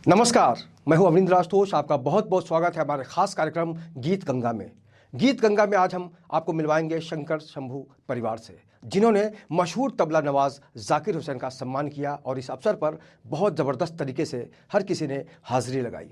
नमस्कार, मैं हूं अविंद्र आशुतोष। आपका बहुत बहुत स्वागत है हमारे खास कार्यक्रम गीत गंगा में। गीत गंगा में आज हम आपको मिलवाएंगे शंकर शंभू परिवार से, जिन्होंने मशहूर तबला नवाज जाकिर हुसैन का सम्मान किया और इस अवसर पर बहुत ज़बरदस्त तरीके से हर किसी ने हाजिरी लगाई।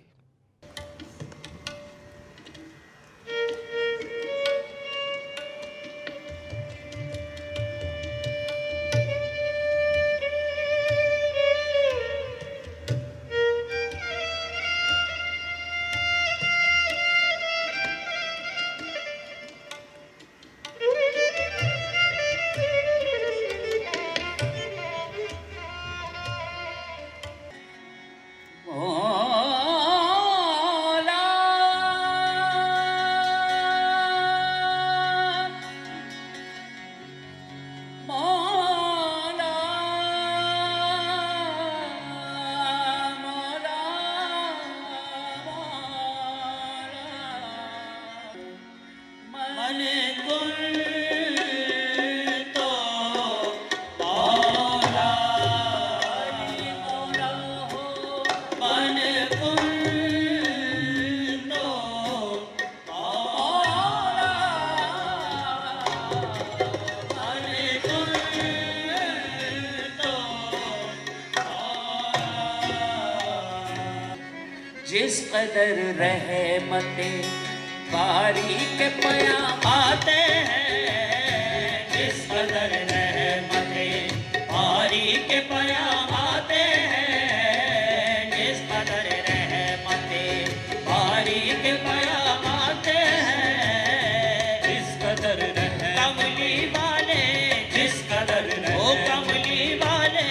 जिस कदर रहमते बारी के पयाम आते हैं, जिस कदर रहमते बारी के पयाम आते हैं, जिस कदर रहमते बारी के पयाम आते हैं, जिस कदर कमली वाले, जिस कदर ओ कमली वाले,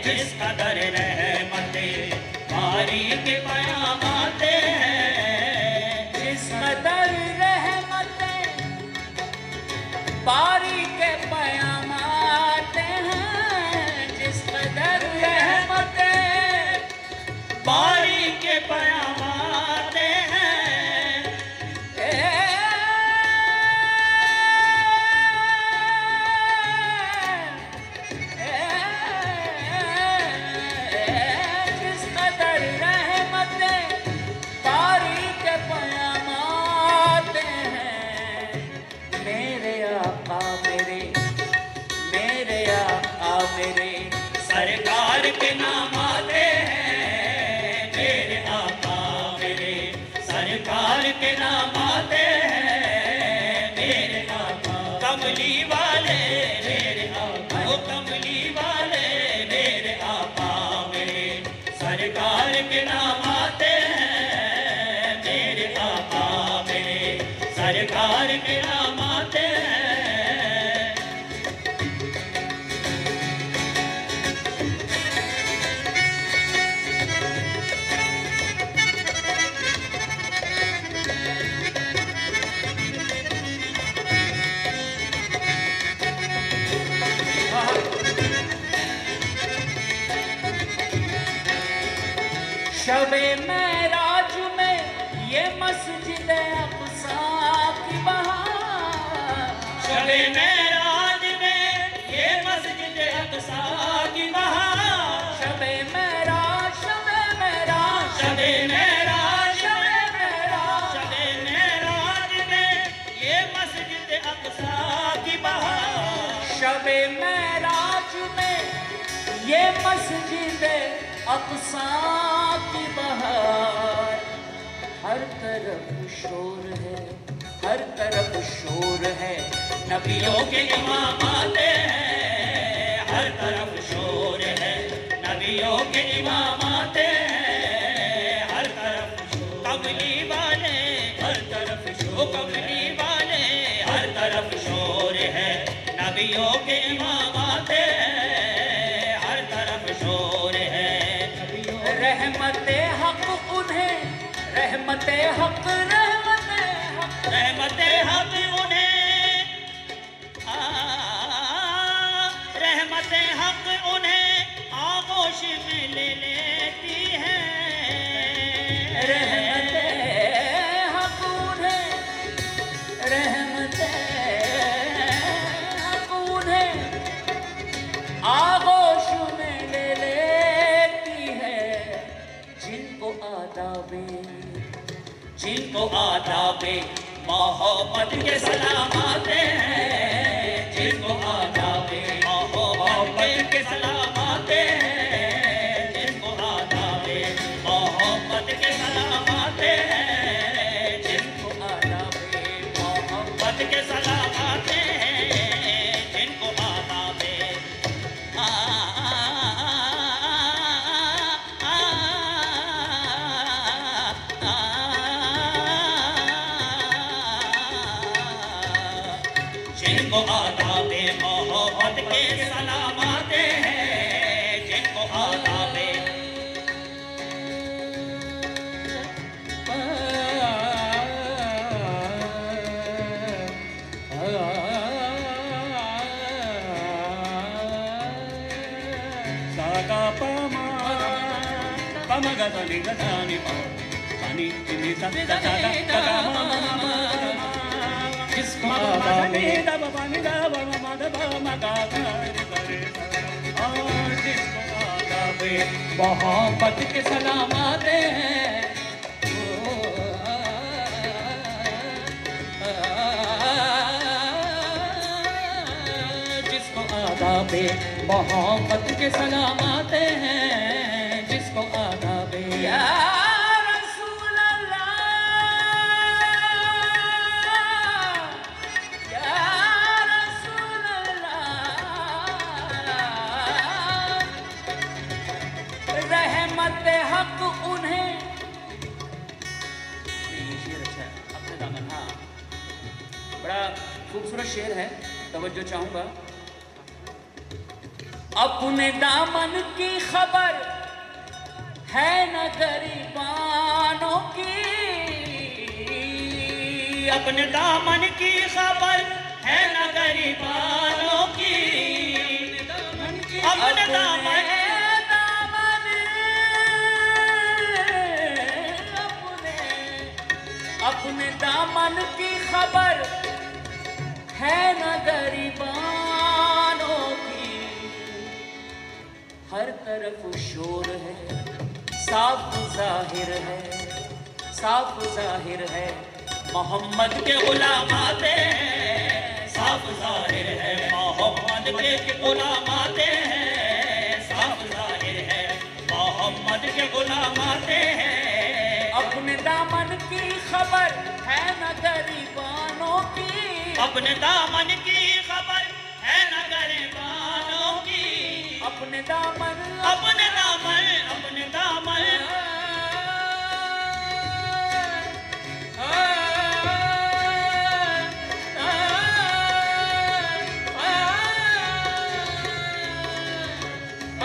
जिस कदर रहमते बारी के पयाम आते हैं, जिस कदर रहमते बारी के पयाम आते हैं, जिस कदर रहमते बारी के पयाम आते हैं, जिस कदर रहमते बारी के पयाम आते हैं, मेरे आका मेरे सरकार के नाम आते हैं, मेरे आका मेरे सरकार के नाम आते हैं, मेरे आका कमली वाले, मेरे आका ओ कमली वाले, मेरे आका मेरे सरकार के नाम आते हैं, मेरे आका मेरे सरकार के नाम आते हैं। शबे मेराज में ये मस्जिद अक़सा की बहार, शबे मेराज में ये मस्जिद अक़सा की बहार, शबे मेराज, शबे मेराज, शबे मेराज, शबे मेराज, शबे मेराज में ये मस्जिद अक़सा की बहार, शबे मेराज में ये मस्जिद अक़सा की बहार, हर तरफ शोर है, हर तरफ शोर है, नबियों के इमाम आते हैं, हर तरफ शोर है, नबियों के इमाम आते हैं, हर तरफ कमली वाले, हर तरफ शोर कमली वाले, हर तरफ शोर है, नबियों के इमाम आते हैं, हर तरफ शोर है, रहमते हक उन्हें, रहमते हक, रहमते हक, रहमते हक उन्हें, रहमते हक उन्हें आगोश में ले लेती है, रहमते हक उन्हें, रहमते हक उन्हें आगोश में ले लेती है, जिनको आदाबे मोहब्बत के सलाम आते हैं, जिनको आदाबे मोहब्बत के सलाम आते हैं, जिनको आदाबे मोहब्बत के सलाम आते हैं, जिनको आदाबे मोहब्बत के सलाम आते हैं, जिनको आदाबे जिनको आदाबे मोहब्बत के सलाम आते हैं, जिनको आदाबे सागा पमा पमगदनि गदानि पा पानी तिनि सत्ता गा मा जिसको आदाबे मोहब्बत के सलाम आते हैं, जिसको आदाबे मोहब्बत के सलाम आते हैं, जिसको आदाबे या रसूल अल्लाह, या रसूल अल्लाह, रहमत हक उन्हें। ये शेर अच्छा है, अपने दामन। हाँ, बड़ा खूबसूरत शेर है, तवज्जो चाहूंगा। अपने दामन की खबर है न गरीबानों की, अपने दामन की खबर है न गरीबानों की, अपने दामन अपने दामन की खबर है न गरीबानों की। हर तरफ शोर है, साफ जाहिर है, साफ जाहिर है, मोहम्मद के गुलाम आते हैं, साफ जाहिर है, मोहम्मद के गुलाम आते हैं, साफ जाहिर है, मोहम्मद के गुलाम आते हैं। अपने दामन की खबर है न गरीबानों की, अपने दामन की खबर है न गरीबानों की, अपने दामन, अपने दामन, अपने दामन,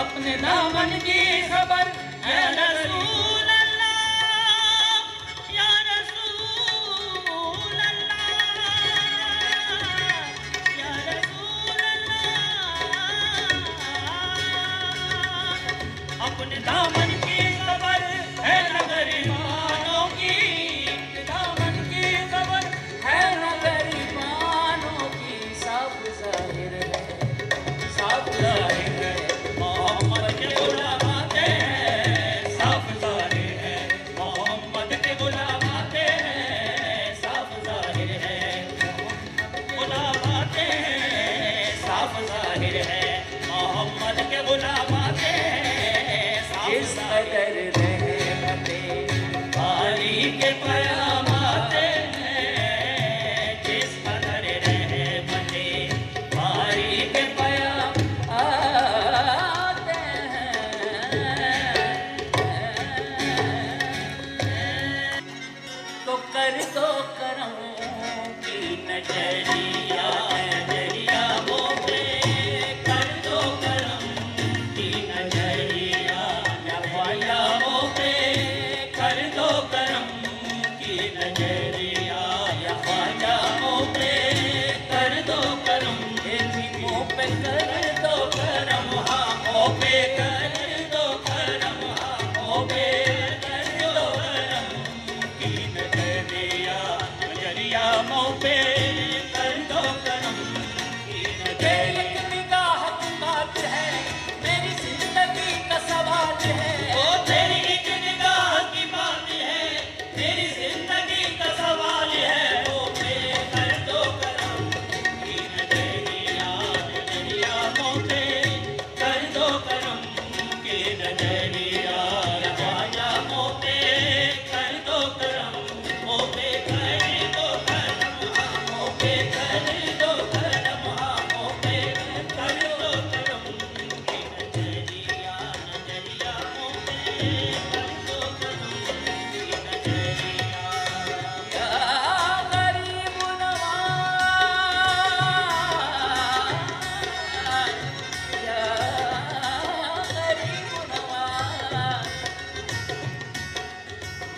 अपने दामन की खबर है रसूल अल्लाह, या रसूल अल्लाह, या रसूल अल्लाह। अपने दामन की खबर है न गरीबानों की, दामन की खबर है न गरीबानों की। साफ जाहिर है, साफ जाहिर है, मोहम्मद के गुलाम आते हैं, साफ जाहिर है, मोहम्मद के गुलाम आते हैं, साफ जाहिर है, गुलाम आते हैं, साफ जाहिर है, मोहम्मद के गुलाम आते हैं, साफ जाहिर रहमते बारी के पयाम आते हैं, जिस कदर रहमते बारी के पयाम आते हैं। तो कर दो करम की नजरिया, नजरिया वो पे कर दो करम की नजरिया, नवाया वो पे कर दो करम की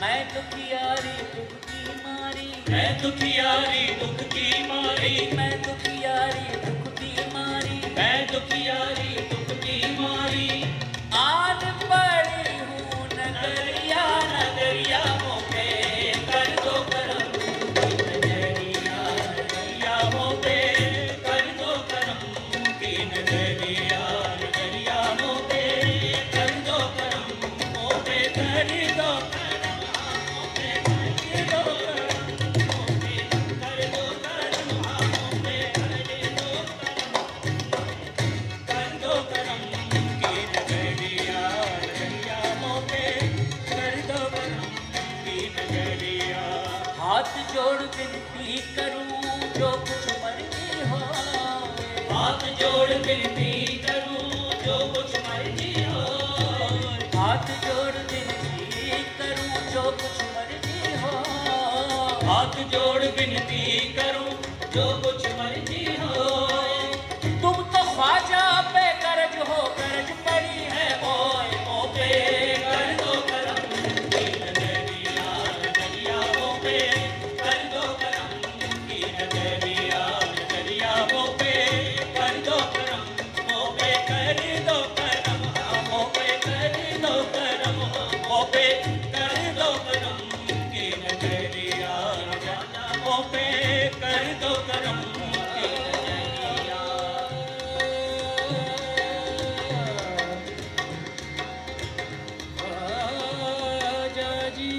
मैं दुखियारी दुख की मारी, मैं दुखियारी दुख की मारी, मैं दुखियारी दुख की मारी, मैं दुखियारी दुख की मारी। आन पड़ी हूँ नगरिया, नगरिया मोपे कर दो करम, नगरिया नगरिया मोपे कर दो करम की नगरिया, नगरिया मोपे कर दो करम, मोपे कर दो करम, मोपे कर दो करम, मोपे कर दो करम, मोपे कर दो करम की नगरिया, नगरिया मोपे कर दो करम की नगरिया। हाथ जोड़ विनती करूं जो कुछ मर्जी हो, हाथ जोड़ विनती करूं जो कुछ मर्जी हो, हाथ जोड़ विनती करूं जो कुछ मर्जी हो, हाथ जोड़ विनती करूं जो कुछ मर्जी हो। तुम तो ख्वाजा पे कर्ज हो, कर्ज पड़ी है ओए मोपे कर दो करम की नगरिया, नगरिया मोपे कर दो करम की नगरिया, नगरिया मोपे कर दो करम, मोपे कर दो करम, मोपे कर दो करम, मोपे कर दो करम की नगरिया, राजा मोपे कर दो करम की नगरिया। ख्वाजा जी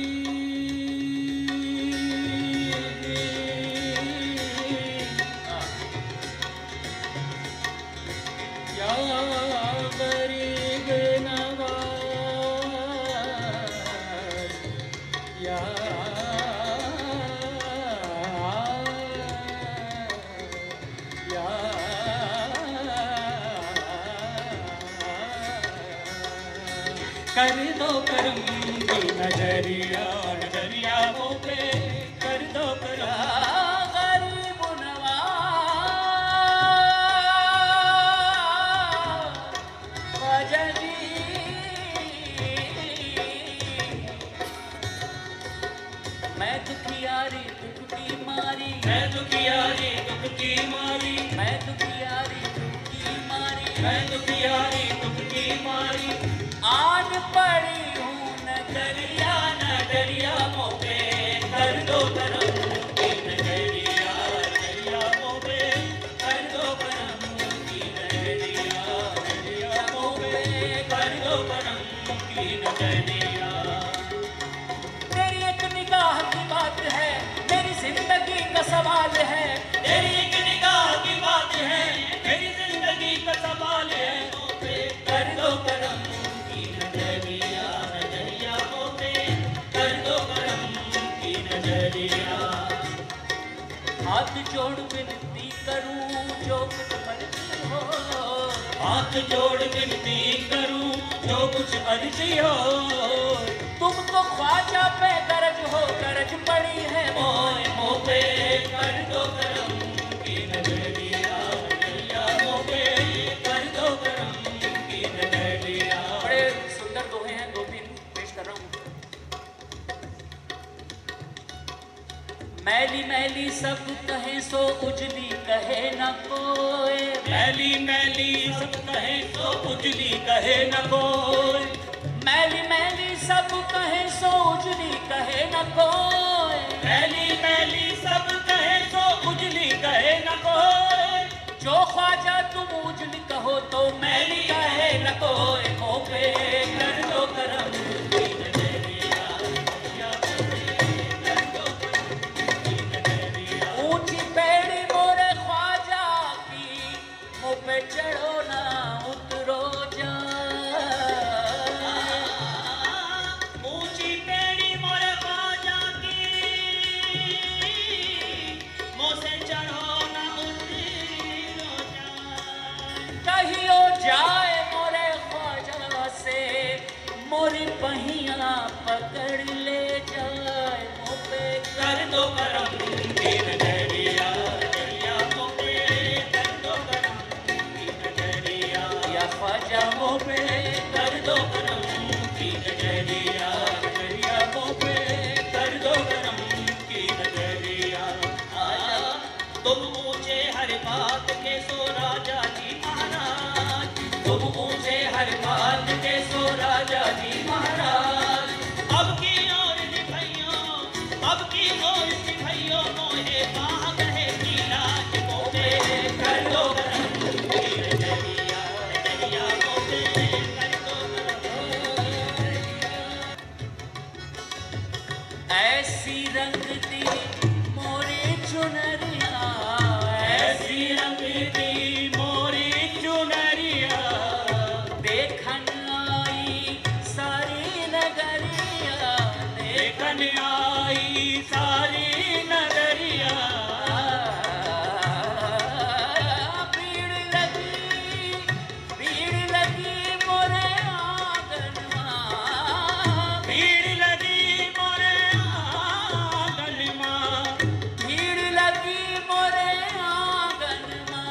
या गरीब नवाज, या कर दो करम की नजरिया, नजरिया मोपे कर दो करम। गरीब नवाज ख्वाजा जी, मैं दुखियारी दुख की मारी, मैं दुखियारी दुख की मारी, मैं दुखियारी दुख की मारी, मैं दुखियारी दुख की मारी। आन पड़ी हूँ नगरिया, नगरिया मोपे कर दो करम की नगरिया, नगरिया मोपे कर दो करम की नगरिया, नगरिया मोपे कर दो करम की नगरिया। तेरी एक निगाह की बात है, मेरी जिंदगी का सवाल है, तेरी एक निगाह की बात है, मेरी जिंदगी का सवाल है, मोपे कर दो करम की नजरिया, नजरिया मोपे कर दो करम की नजरिया। हाथ जोड़ विनती करूं जो कुछ मर्जी हो, हाथ जोड़ विनती करूं जो कुछ अर्जी हो। तुम तो ख्वाजा पे कर्ज हो, कर्ज पड़ी है ओए मोपे कर दो करम की नजरिया, नजरिया मोपे कर दो करम की नजरिया। बड़े सुंदर दोहे हैं, दो तीन पेश कर रहा हूं। मैली मैली सब कहे सो उजली कहे न कोई, मैली मैली सब कहे तो उजली कहे न कोई, मैली मैली सब कहे सो उजली कहे न कोई, मैली मैली सब कहे तो उजली कहे न कोई। जो ख्वाजा तुम उजली कहो तो मैली कहे न कोई। मोपे कर दो करम की नजरिया, नजरिया मोपे कर दो करम की नजरिया। ऊंची पेड़ी मोरे ख्वाजा की, मुँह पे चढ़ो ना उतरो जा, ऊंची पेड़ी मोरे ख्वाजा की, मुँह से चढ़ो ना उतरो जाए। कहियो जाए मोरे ख्वाजा से, मोरी पहिया पकड़ ले जाए, मुँह पे कर दो करम की नजरिया, नजरिया मोपे कर दो करम की नजरिया। या ख्वाजा मोपे कर दो करम की नजरिया, नजरिया मोपे ऐसी रंग दी मोरी चुनरिया, ऐसी रंग दी मोरी चुनरिया, देखन आई सारी नगरिया, देखन आई सारी नगरिया, भीड़ लगी मोरे आंगनवा, भीड़ लगी मोरे आंगन मां, भीड़ लगी मोरे आंगनवा,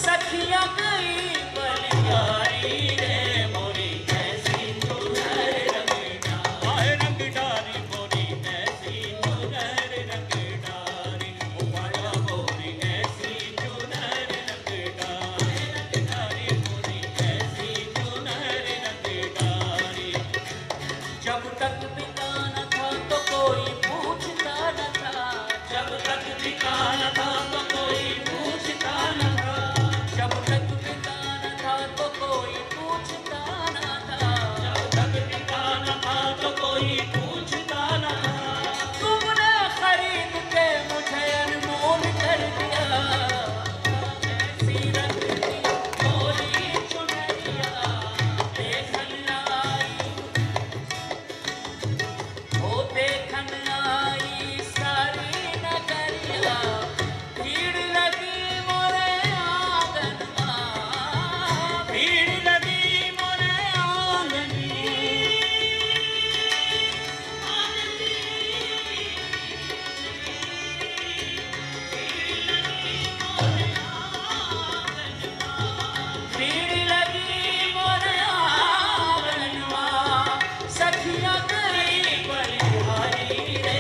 सखिया गई बलिहारी रे मोरी ऐसी चुनर रंगना, आए रंग डारी मोरी ऐसी चुनर रंग डारी, ओ माया मोरी ऐसी चुनर रंग डारी मोरी ऐसी चुनर रंग डारी। जब तक पिता न था तो कोई पूछता न था, जब तक ठिकाना था तो कोई पूछता न था, जब तक पिता न था तो कोई पूछता न था, जब तक ठिकाना था तो कोई पूछता न था। तुमने खरीद के मुझे अनमोल कर दिया, ऐसी रंग की मोरी चुनरिया, देखन आई ओ देखन आई सारी नगरिया, भीड़ लगी मोरे आंगनवा, भीड़ लगी मोरे आंगनी, भीड़ लगी मोरे आंगनवा, सखिया गई बलिहारी रे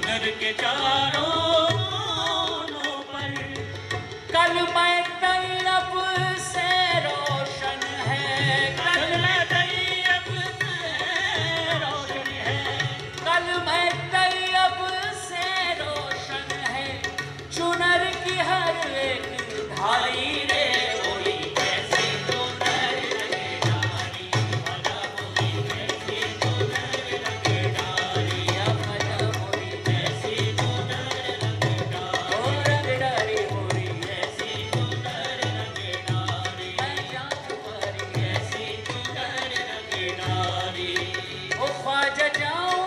चुनर के चारों कोनों पर। कल मैं तैयब से रोशन है, कल मैं तैयब से रोशन है, कल मैं तैयब से रोशन है, चुनर की हर एक धारी रे कोई कैसी चुनर लगे डारी, भला कोई कैसी चुनर लगे डारी, मजा मोरी कैसी चुनर लगे डारी, ओ रंग डारी मोरी, कैसी चुनर लगे डारी, मैं जान तुम्हारी, कैसी चुनर लगे डारी। ओ ख्वाजा जाऊं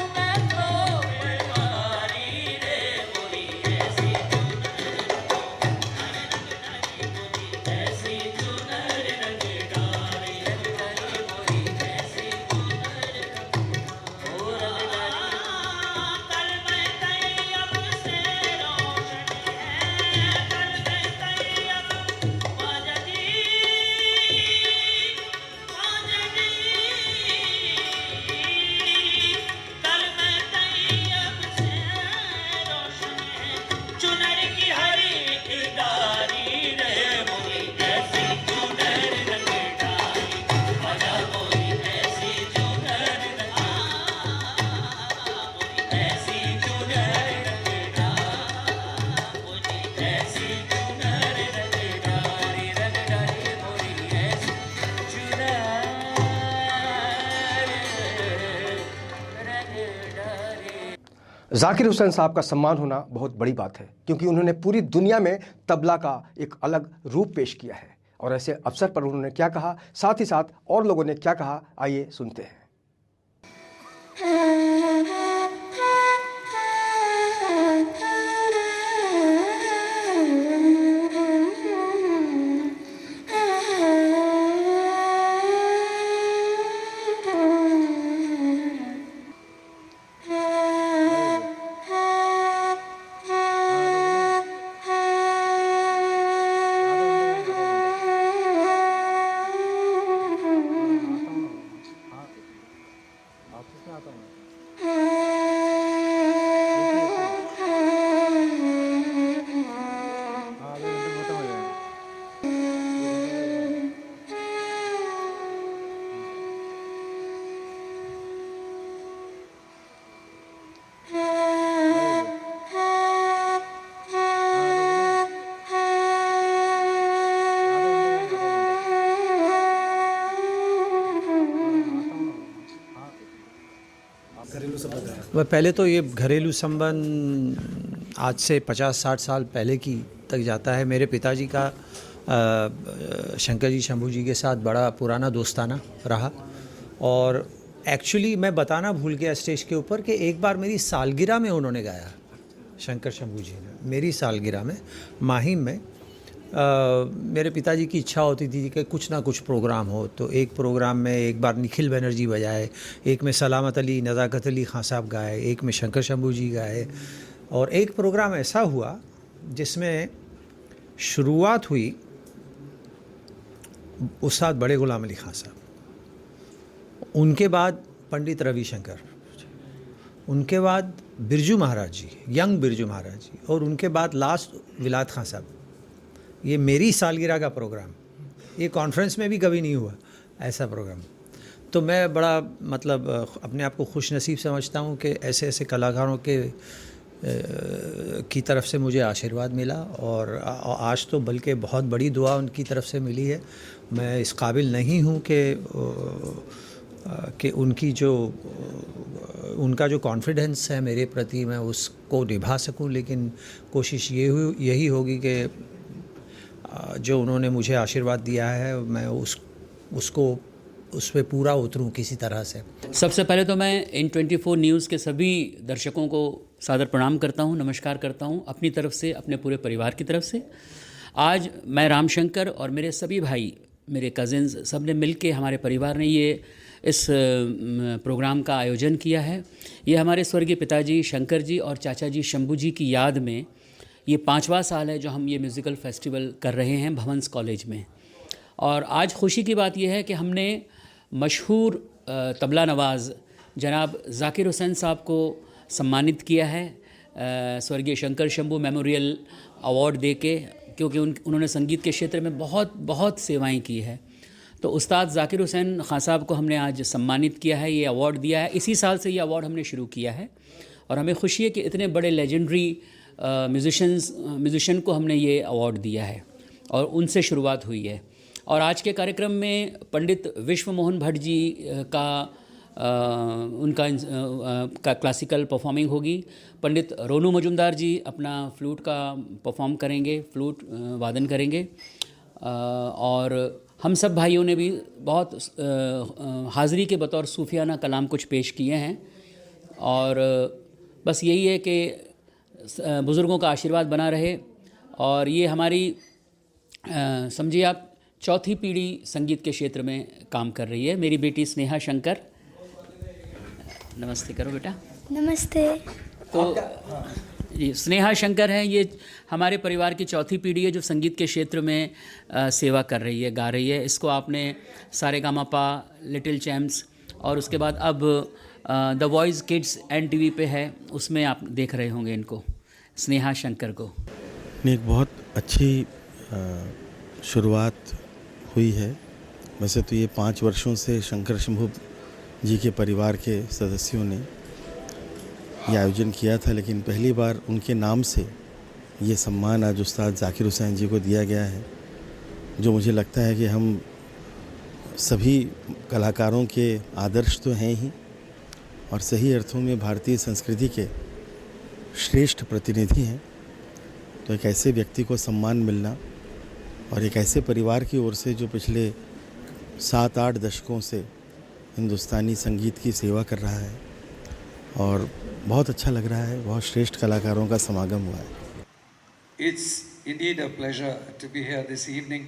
मैं तो परवारी रे मोरी ऐसी ऐसी चुनर लगे डारी, मोरी ऐसी चुनर ओ रंग डारी कल मैं तैयब से रोशन है, कल मैं तैयब ख्वाजा जी, ख्वाजा जी, कल मैं तैयब से रोशन है, चुनर की हर एक डारी रे मोरी ऐसी चुनर लगे डारी, ख्वाजा मोरी ऐसी चुनर लगे, ऐसी चुनर लगे डारी, मोरी ऐसी चुनर लगे डारी, रंग डारी मोरी ऐसी चुनर रंग डारी। जाकिर हुसैन साहब का सम्मान होना बहुत बड़ी बात है, क्योंकि उन्होंने पूरी दुनिया में तबला का एक अलग रूप पेश किया है। और ऐसे अवसर पर उन्होंने क्या कहा, साथ ही साथ और लोगों ने क्या कहा, आइए सुनते हैं। वह पहले तो ये घरेलू संबंध आज से 50-60 साल पहले की तक जाता है। मेरे पिताजी का शंकर जी शंभू जी के साथ बड़ा पुराना दोस्ताना रहा। और एक्चुअली मैं बताना भूल गया स्टेज के ऊपर कि एक बार मेरी सालगिरह में उन्होंने गाया, शंकर शंभू जी ने मेरी सालगिरह में माहिम में। मेरे पिताजी की इच्छा होती थी कि कुछ ना कुछ प्रोग्राम हो, तो एक प्रोग्राम में एक बार निखिल बनर्जी बजाए, एक में सलामत अली नज़ाकत अली खान साहब गाए, एक में शंकर शंभू जी गाए। और एक प्रोग्राम ऐसा हुआ जिसमें शुरुआत हुई उस्ताद बड़े गुलाम अली खान साहब, उनके बाद पंडित रविशंकर, उनके बाद बिरजू महाराज जी, यंग बिरजू महाराज जी, और उनके बाद लास्ट विलायत खान साहब। ये मेरी सालगिरह का प्रोग्राम, ये कॉन्फ्रेंस में भी कभी नहीं हुआ ऐसा प्रोग्राम। तो मैं बड़ा मतलब अपने आप को खुश नसीब समझता हूँ कि ऐसे ऐसे कलाकारों के की तरफ से मुझे आशीर्वाद मिला। और आज तो बल्कि बहुत बड़ी दुआ उनकी तरफ से मिली है। मैं इस काबिल नहीं हूँ कि उनका जो कॉन्फिडेंस है मेरे प्रति मैं उसको निभा सकूं, लेकिन कोशिश यही होगी कि जो उन्होंने मुझे आशीर्वाद दिया है मैं उस पे पूरा उतरूं किसी तरह से। सबसे पहले तो मैं N24 न्यूज़ के सभी दर्शकों को सादर प्रणाम करता हूं, नमस्कार करता हूं अपनी तरफ से, अपने पूरे परिवार की तरफ से। आज मैं रामशंकर और मेरे सभी भाई, मेरे कज़िन्स, सब ने मिल के, हमारे परिवार ने ये इस प्रोग्राम का आयोजन किया है। ये हमारे स्वर्गीय पिताजी शंकर जी और चाचा जी शंभू जी की याद में ये 5वां साल है जो हम ये म्यूज़िकल फेस्टिवल कर रहे हैं भवंस कॉलेज में। और आज खुशी की बात यह है कि हमने मशहूर तबला नवाज़ जनाब जाकिर हुसैन साहब को सम्मानित किया है स्वर्गीय शंकर शंभू मेमोरियल अवार्ड देके, क्योंकि उन्होंने संगीत के क्षेत्र में बहुत सेवाएं की है। तो उस्ताद जाकिर हुसैन खान साहब को हमने आज सम्मानित किया है, ये अवार्ड दिया है। इसी साल से ये अवार्ड हमने शुरू किया है और हमें खुशी है कि इतने बड़े लेजेंडरी म्यूजिशियन को हमने ये अवार्ड दिया है और उनसे शुरुआत हुई है। और आज के कार्यक्रम में पंडित विश्व मोहन भट्ट जी उनका क्लासिकल परफॉर्मिंग होगी। पंडित रोनू मजुमदार जी अपना फ्लूट का परफॉर्म करेंगे, फ्लूट वादन करेंगे। और हम सब भाइयों ने भी बहुत हाज़री के बतौर सूफियाना कलाम कुछ पेश किए हैं। और बस यही है कि बुज़ुर्गों का आशीर्वाद बना रहे। और ये हमारी समझिए आप चौथी पीढ़ी संगीत के क्षेत्र में काम कर रही है। मेरी बेटी स्नेहा शंकर, नमस्ते करो बेटा। नमस्ते। तो जी स्नेहा शंकर हैं, ये हमारे परिवार की चौथी पीढ़ी है जो संगीत के क्षेत्र में सेवा कर रही है, गा रही है। इसको आपने सारेगामापा, लिटिल चैम्प्स और उसके बाद अब द वॉइस किड्स NTV पे है, उसमें आप देख रहे होंगे इनको, स्नेहा शंकर को। एक बहुत अच्छी शुरुआत हुई है। वैसे तो ये 5 वर्षों से शंकर शंभू जी के परिवार के सदस्यों ने ये आयोजन किया था, लेकिन पहली बार उनके नाम से ये सम्मान आज उस्ताद जाकिर हुसैन जी को दिया गया है, जो मुझे लगता है कि हम सभी कलाकारों के आदर्श तो हैं ही और सही अर्थों में भारतीय संस्कृति के श्रेष्ठ प्रतिनिधि हैं। तो एक ऐसे व्यक्ति को सम्मान मिलना और एक ऐसे परिवार की ओर से जो पिछले 7-8 दशकों से हिंदुस्तानी संगीत की सेवा कर रहा है, और बहुत अच्छा लग रहा है। बहुत श्रेष्ठ कलाकारों का समागम हुआ है। It's indeed a pleasure to be here this evening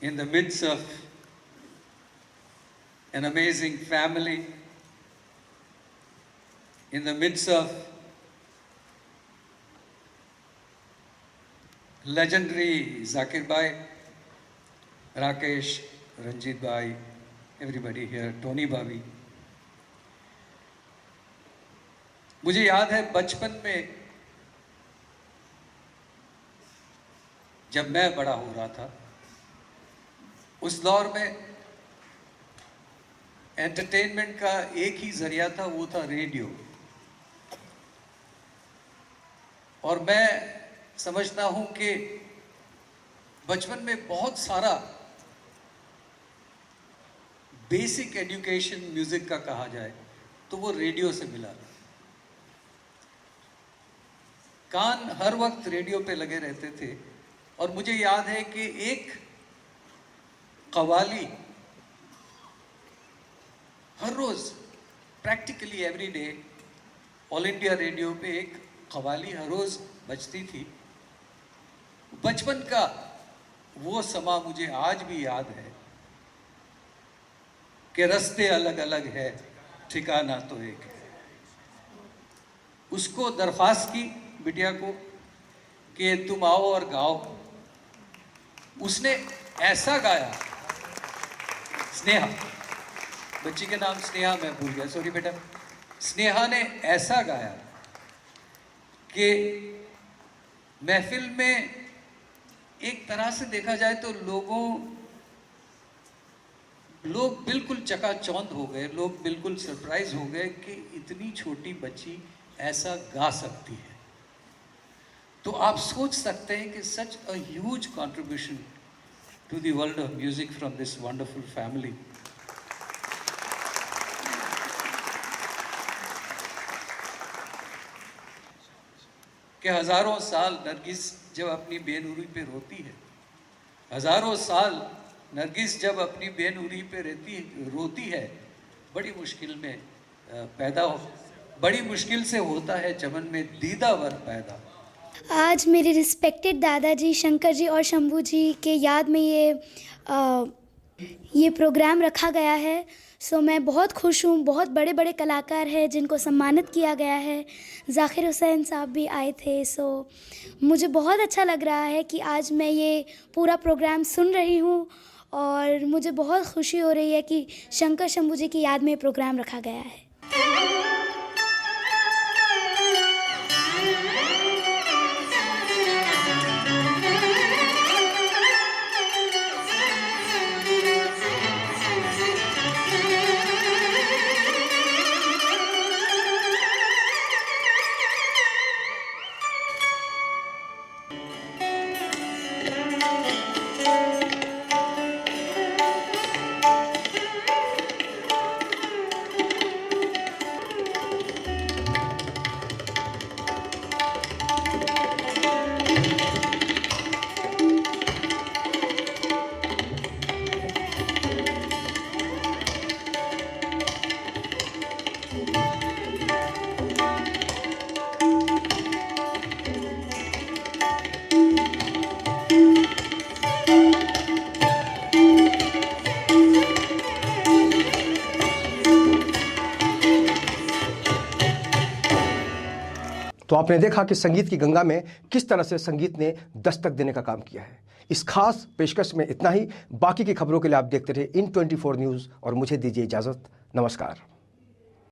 in the midst of an amazing family, in the midst of legendary Zakir Bhai, Rakesh, Ranjit Bhai, everybody here, Tony Bhavi. मुझे याद है बचपन में जब मैं बड़ा हो रहा था, उस दौर में एंटरटेनमेंट का एक ही जरिया था, वो था रेडियो। और मैं समझता हूं कि बचपन में बहुत सारा बेसिक एजुकेशन म्यूजिक का कहा जाए तो वो रेडियो से मिला। कान हर वक्त रेडियो पे लगे रहते थे। और मुझे याद है कि एक कव्वाली हर रोज practically every day all India radio पे एक कव्वाली हर रोज बजती थी। बचपन का वो समा मुझे आज भी याद है कि रास्ते अलग अलग है, ठिकाना तो एक है। उसको दरख्वास्त की बिटिया को कि तुम आओ और गाओ। उसने ऐसा गाया, स्नेहा, बच्ची के नाम स्नेहा मैं भूल गया, सॉरी बेटा। स्नेहा ने ऐसा गाया कि महफिल में एक तरह से देखा जाए तो लोग बिल्कुल चकाचौंध हो गए, लोग बिल्कुल सरप्राइज हो गए कि इतनी छोटी बच्ची ऐसा गा सकती है। तो आप सोच सकते हैं कि such a huge contribution to the world of music from this wonderful family. कि हजारों साल नरगिस जब अपनी बेनूरी पे रोती है, हजारों साल नरगिस जब अपनी बेनूरी पे रोती है, बड़ी मुश्किल में बड़ी मुश्किल से होता है चमन में दीदावर पैदा। आज मेरे रिस्पेक्टेड दादाजी शंकर जी और शंभू जी के याद में ये प्रोग्राम रखा गया है। सो मैं बहुत खुश हूँ। बहुत बड़े बड़े कलाकार हैं जिनको सम्मानित किया गया है। जाकिर हुसैन साहब भी आए थे। सो मुझे बहुत अच्छा लग रहा है कि आज मैं ये पूरा प्रोग्राम सुन रही हूँ और मुझे बहुत खुशी हो रही है कि शंकर शंभू जी की याद में ये प्रोग्राम रखा गया है। तो आपने देखा कि संगीत की गंगा में किस तरह से संगीत ने दस्तक देने का काम किया है। इस खास पेशकश में इतना ही। बाकी की खबरों के लिए आप देखते रहे इन 24 न्यूज़ और मुझे दीजिए इजाज़त। नमस्कार।